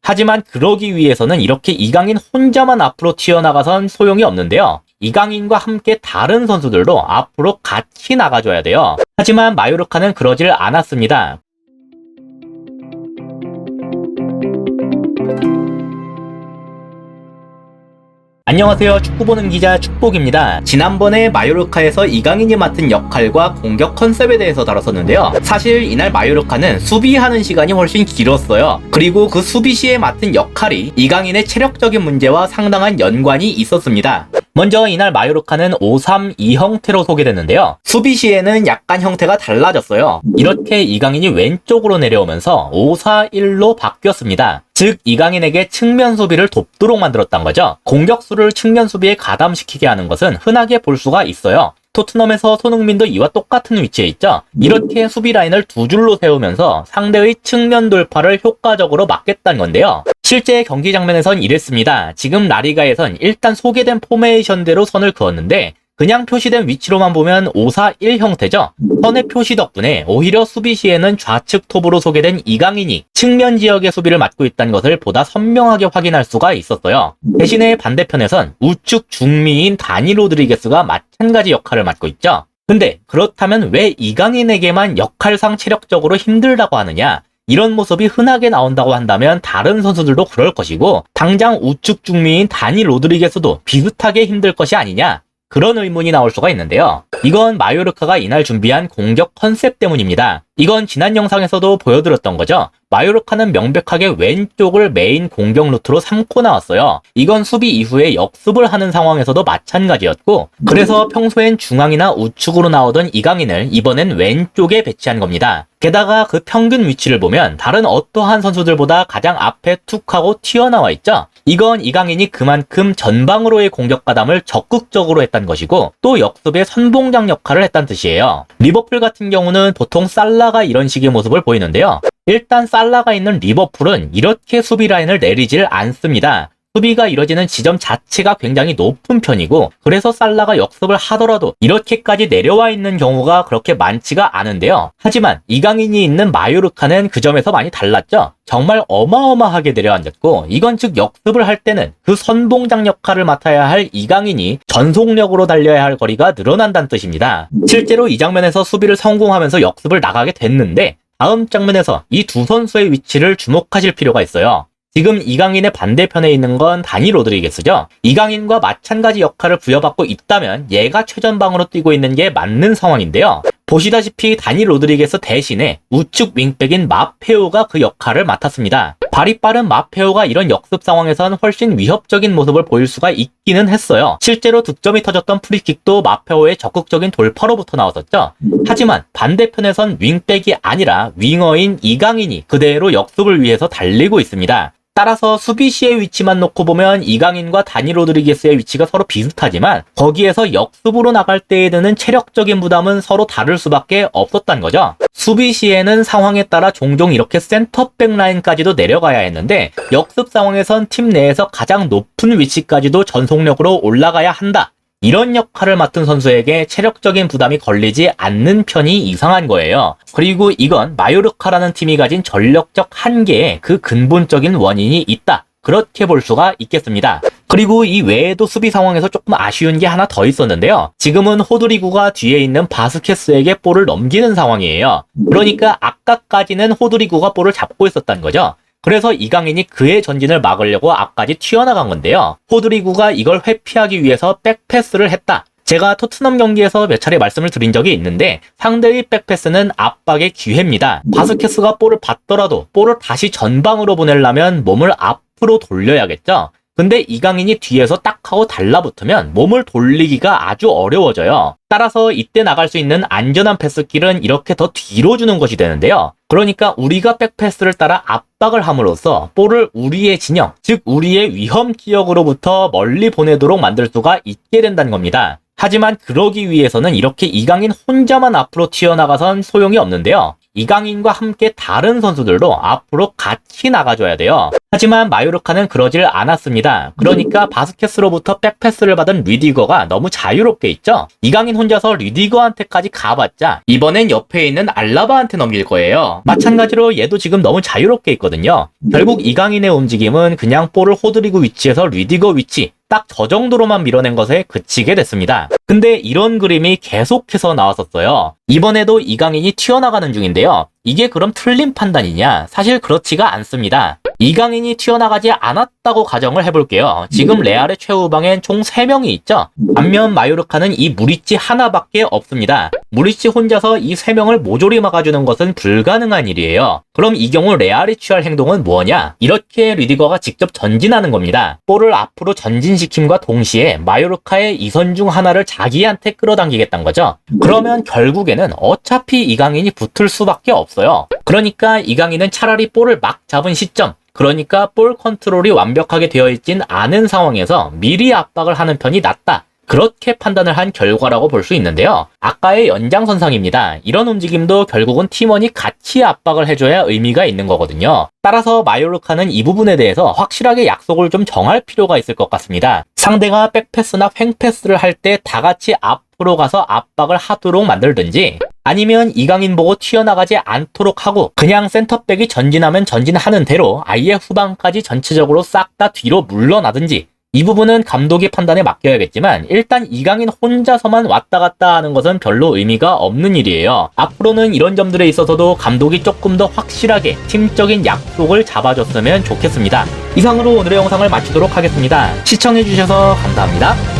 하지만 그러기 위해서는 이렇게 이강인 혼자만 앞으로 튀어나가선 소용이 없는데요. 이강인과 함께 다른 선수들도 앞으로 같이 나가줘야 돼요. 하지만 마요르카는 그러질 않았습니다. 안녕하세요. 축구보는 기자 축복입니다. 지난번에 마요르카에서 이강인이 맡은 역할과 공격 컨셉에 대해서 다뤘었는데요. 사실 이날 마요르카는 수비하는 시간이 훨씬 길었어요. 그리고 그 수비 시에 맡은 역할이 이강인의 체력적인 문제와 상당한 연관이 있었습니다. 먼저 이날 마요르카는 5-3-2 형태로 소개됐는데요. 수비 시에는 약간 형태가 달라졌어요. 이렇게 이강인이 왼쪽으로 내려오면서 5-4-1로 바뀌었습니다. 즉 이강인에게 측면 수비를 돕도록 만들었단 거죠. 공격수를 측면 수비에 가담시키게 하는 것은 흔하게 볼 수가 있어요. 토트넘에서 손흥민도 이와 똑같은 위치에 있죠. 이렇게 수비 라인을 두 줄로 세우면서 상대의 측면 돌파를 효과적으로 막겠다는 건데요. 실제 경기 장면에선 이랬습니다. 지금 라리가에선 일단 소개된 포메이션대로 선을 그었는데 그냥 표시된 위치로만 보면 5-4-1 형태죠. 선의 표시 덕분에 오히려 수비 시에는 좌측 톱으로 소개된 이강인이 측면 지역의 수비를 맡고 있다는 것을 보다 선명하게 확인할 수가 있었어요. 대신에 반대편에선 우측 중미인 다니 로드리게스가 마찬가지 역할을 맡고 있죠. 근데 그렇다면 왜 이강인에게만 역할상 체력적으로 힘들다고 하느냐? 이런 모습이 흔하게 나온다고 한다면 다른 선수들도 그럴 것이고 당장 우측 중미인 다니 로드리게스도 비슷하게 힘들 것이 아니냐? 그런 의문이 나올 수가 있는데요. 이건 마요르카가 이날 준비한 공격 컨셉 때문입니다. 이건 지난 영상에서도 보여드렸던 거죠. 마요르카는 명백하게 왼쪽을 메인 공격 루트로 삼고 나왔어요. 이건 수비 이후에 역습을 하는 상황에서도 마찬가지였고 그래서 평소엔 중앙이나 우측으로 나오던 이강인을 이번엔 왼쪽에 배치한 겁니다. 게다가 그 평균 위치를 보면 다른 어떠한 선수들보다 가장 앞에 툭 하고 튀어나와 있죠. 이건 이강인이 그만큼 전방으로의 공격 가담을 적극적으로 했다는 것이고 또 역습의 선봉장 역할을 했다는 뜻이에요. 리버풀 같은 경우는 보통 살라가 이런 식의 모습을 보이는데요. 일단 살라가 있는 리버풀은 이렇게 수비 라인을 내리질 않습니다. 수비가 이뤄지는 지점 자체가 굉장히 높은 편이고 그래서 살라가 역습을 하더라도 이렇게까지 내려와 있는 경우가 그렇게 많지가 않은데요. 하지만 이강인이 있는 마요르카는 그 점에서 많이 달랐죠. 정말 어마어마하게 내려앉았고 이건 즉 역습을 할 때는 그 선봉장 역할을 맡아야 할 이강인이 전속력으로 달려야 할 거리가 늘어난다는 뜻입니다. 실제로 이 장면에서 수비를 성공하면서 역습을 나가게 됐는데 다음 장면에서 이 두 선수의 위치를 주목하실 필요가 있어요. 지금 이강인의 반대편에 있는 건 다니 로드리게스죠. 이강인과 마찬가지 역할을 부여받고 있다면 얘가 최전방으로 뛰고 있는 게 맞는 상황인데요. 보시다시피 다니 로드리게스 대신에 우측 윙백인 마페오가 그 역할을 맡았습니다. 발이 빠른 마페오가 이런 역습 상황에선 훨씬 위협적인 모습을 보일 수가 있기는 했어요. 실제로 득점이 터졌던 프리킥도 마페오의 적극적인 돌파로부터 나왔었죠. 하지만 반대편에선 윙백이 아니라 윙어인 이강인이 그대로 역습을 위해서 달리고 있습니다. 따라서 수비 시의 위치만 놓고 보면 이강인과 다니 로드리게스의 위치가 서로 비슷하지만 거기에서 역습으로 나갈 때에 드는 체력적인 부담은 서로 다를 수밖에 없었단 거죠. 수비 시에는 상황에 따라 종종 이렇게 센터백 라인까지도 내려가야 했는데 역습 상황에선 팀 내에서 가장 높은 위치까지도 전속력으로 올라가야 한다. 이런 역할을 맡은 선수에게 체력적인 부담이 걸리지 않는 편이 이상한 거예요. 그리고 이건 마요르카라는 팀이 가진 전력적 한계에 그 근본적인 원인이 있다. 그렇게 볼 수가 있겠습니다. 그리고 이 외에도 수비 상황에서 조금 아쉬운 게 하나 더 있었는데요. 지금은 호드리구가 뒤에 있는 바스케스에게 볼을 넘기는 상황이에요. 그러니까 아까까지는 호드리구가 볼을 잡고 있었다는 거죠. 그래서 이강인이 그의 전진을 막으려고 앞까지 튀어나간 건데요. 호드리구가 이걸 회피하기 위해서 백패스를 했다. 제가 토트넘 경기에서 몇 차례 말씀을 드린 적이 있는데 상대의 백패스는 압박의 기회입니다. 바스케스가 볼을 받더라도 볼을 다시 전방으로 보내려면 몸을 앞으로 돌려야겠죠. 근데 이강인이 뒤에서 딱 하고 달라붙으면 몸을 돌리기가 아주 어려워져요. 따라서 이때 나갈 수 있는 안전한 패스길은 이렇게 더 뒤로 주는 것이 되는데요. 그러니까 우리가 백패스를 따라 압박을 함으로써 볼을 우리의 진영, 즉 우리의 위험 지역으로부터 멀리 보내도록 만들 수가 있게 된다는 겁니다. 하지만 그러기 위해서는 이렇게 이강인 혼자만 앞으로 튀어나가선 소용이 없는데요. 이강인과 함께 다른 선수들도 앞으로 같이 나가줘야 돼요. 하지만 마요르카는 그러질 않았습니다. 그러니까 바스케스로부터 백패스를 받은 류디거가 너무 자유롭게 있죠. 이강인 혼자서 류디거한테까지 가봤자 이번엔 옆에 있는 알라바한테 넘길 거예요. 마찬가지로 얘도 지금 너무 자유롭게 있거든요. 결국 이강인의 움직임은 그냥 볼을 호드리고 위치에서 류디거 위치 딱 저 정도로만 밀어낸 것에 그치게 됐습니다. 근데 이런 그림이 계속해서 나왔었어요. 이번에도 이강인이 튀어나가는 중인데요. 이게 그럼 틀린 판단이냐? 사실 그렇지가 않습니다. 이강인이 튀어나가지 않았다고 가정을 해볼게요. 지금 레알의 최후방엔 총 3명이 있죠. 반면 마요르카는 이 무리치 하나밖에 없습니다. 무리치 혼자서 이 3명을 모조리 막아주는 것은 불가능한 일이에요. 그럼 이 경우 레알이 취할 행동은 뭐냐? 이렇게 류디거가 직접 전진하는 겁니다. 볼을 앞으로 전진시킴과 동시에 마요르카의 이선 중 하나를 자기한테 끌어당기겠다는 거죠. 그러면 결국에는 어차피 이강인이 붙을 수밖에 없어요. 그러니까 이강인은 차라리 볼을 막 잡은 시점, 그러니까 볼 컨트롤이 완벽하게 되어 있진 않은 상황에서 미리 압박을 하는 편이 낫다. 그렇게 판단을 한 결과라고 볼 수 있는데요. 아까의 연장선상입니다. 이런 움직임도 결국은 팀원이 같이 압박을 해줘야 의미가 있는 거거든요. 따라서 마요르카는 이 부분에 대해서 확실하게 약속을 좀 정할 필요가 있을 것 같습니다. 상대가 백패스나 횡패스를 할 때 다 같이 앞으로 가서 압박을 하도록 만들든지, 아니면 이강인 보고 튀어나가지 않도록 하고 그냥 센터백이 전진하면 전진하는 대로 아예 후방까지 전체적으로 싹 다 뒤로 물러나든지, 이 부분은 감독의 판단에 맡겨야겠지만 일단 이강인 혼자서만 왔다 갔다 하는 것은 별로 의미가 없는 일이에요. 앞으로는 이런 점들에 있어서도 감독이 조금 더 확실하게 팀적인 약속을 잡아줬으면 좋겠습니다. 이상으로 오늘의 영상을 마치도록 하겠습니다. 시청해주셔서 감사합니다.